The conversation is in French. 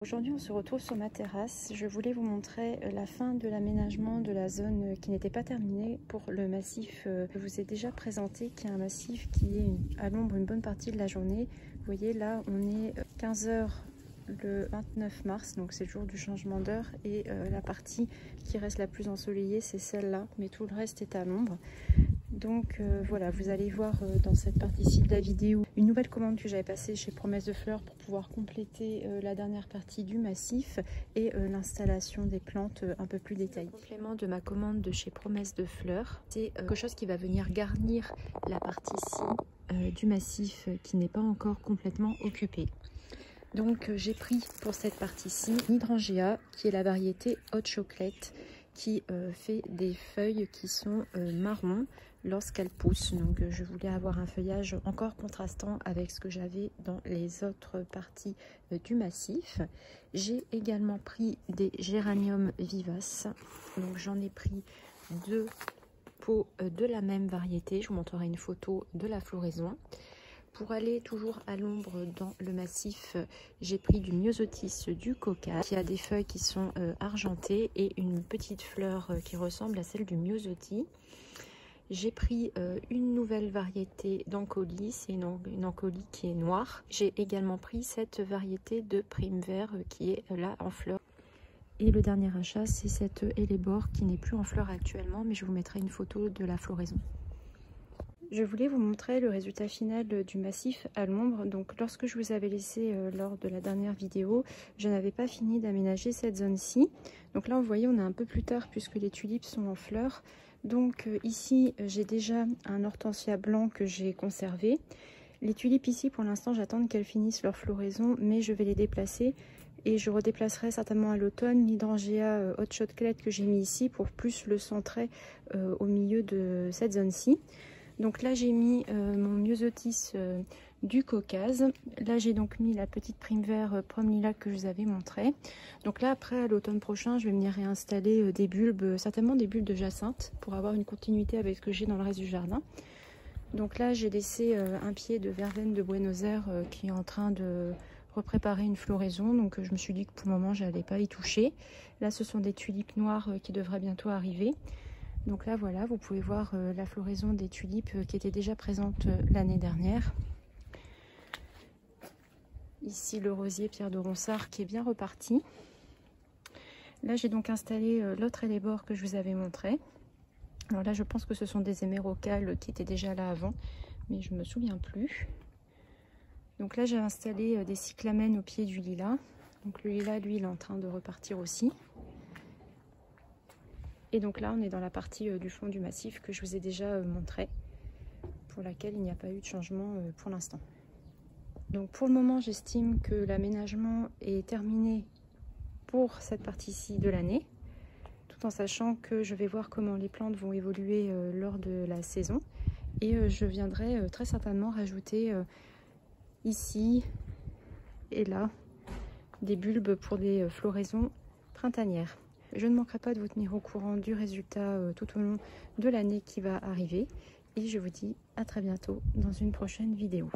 Aujourd'hui, on se retrouve sur ma terrasse. Je voulais vous montrer la fin de l'aménagement de la zone qui n'était pas terminée pour le massif que je vous ai déjà présenté, qui est un massif qui est à l'ombre une bonne partie de la journée. Vous voyez, là, on est 15 h le 29 mars, donc c'est le jour du changement d'heure, et la partie qui reste la plus ensoleillée, c'est celle-là, mais tout le reste est à l'ombre. Donc voilà, vous allez voir dans cette partie-ci de la vidéo une nouvelle commande que j'avais passée chez Promesse de Fleurs pour pouvoir compléter la dernière partie du massif et l'installation des plantes un peu plus détaillée. Le complément de ma commande de chez Promesse de Fleurs, c'est quelque chose qui va venir garnir la partie-ci du massif qui n'est pas encore complètement occupée. Donc j'ai pris pour cette partie-ci l'hydrangea, qui est la variété Hot Chocolate, qui fait des feuilles qui sont marron lorsqu'elles poussent. Donc je voulais avoir un feuillage encore contrastant avec ce que j'avais dans les autres parties du massif. J'ai également pris des géraniums vivaces. Donc j'en ai pris 2 pots de la même variété. Je vous montrerai une photo de la floraison. Pour aller toujours à l'ombre dans le massif, j'ai pris du myosotis du Caucase, qui a des feuilles qui sont argentées et une petite fleur qui ressemble à celle du myosotis. J'ai pris une nouvelle variété d'Ancolie, c'est une Ancolie qui est noire. J'ai également pris cette variété de prime vert qui est là en fleur. Et le dernier achat, c'est cette Hellebore qui n'est plus en fleur actuellement, mais je vous mettrai une photo de la floraison. Je voulais vous montrer le résultat final du massif à l'ombre. Donc lorsque je vous avais laissé lors de la dernière vidéo, je n'avais pas fini d'aménager cette zone-ci. Donc là, vous voyez, on est un peu plus tard puisque les tulipes sont en fleurs. Donc ici, j'ai déjà un hortensia blanc que j'ai conservé. Les tulipes ici, pour l'instant, j'attends qu'elles finissent leur floraison, mais je vais les déplacer. Et je redéplacerai certainement à l'automne l'hydrangea Hot Chocolate que j'ai mis ici pour plus le centrer au milieu de cette zone-ci. Donc là, j'ai mis mon myosotis du Caucase. Là, j'ai donc mis la petite prime vert pomme lilac que je vous avais montré. Donc là, après, à l'automne prochain, je vais venir réinstaller des bulbes, certainement des bulbes de jacinthe, pour avoir une continuité avec ce que j'ai dans le reste du jardin. Donc là, j'ai laissé un pied de verveine de Buenos Aires qui est en train de repréparer une floraison. Donc je me suis dit que pour le moment, je n'allais pas y toucher. Là, ce sont des tulipes noires qui devraient bientôt arriver. Donc là, voilà, vous pouvez voir la floraison des tulipes qui était déjà présente l'année dernière. Ici, le rosier Pierre de Ronsard qui est bien reparti. Là, j'ai donc installé l'autre Hellebore que je vous avais montré. Alors là, je pense que ce sont des hémérocales qui étaient déjà là avant, mais je ne me souviens plus. Donc là, j'ai installé des cyclamènes au pied du lilas. Donc le lilas, lui, il est en train de repartir aussi. Et donc là, on est dans la partie du fond du massif que je vous ai déjà montré, pour laquelle il n'y a pas eu de changement pour l'instant. Donc pour le moment, j'estime que l'aménagement est terminé pour cette partie-ci de l'année, tout en sachant que je vais voir comment les plantes vont évoluer lors de la saison. Et je viendrai très certainement rajouter ici et là des bulbes pour des floraisons printanières. Je ne manquerai pas de vous tenir au courant du résultat tout au long de l'année qui va arriver. Et je vous dis à très bientôt dans une prochaine vidéo.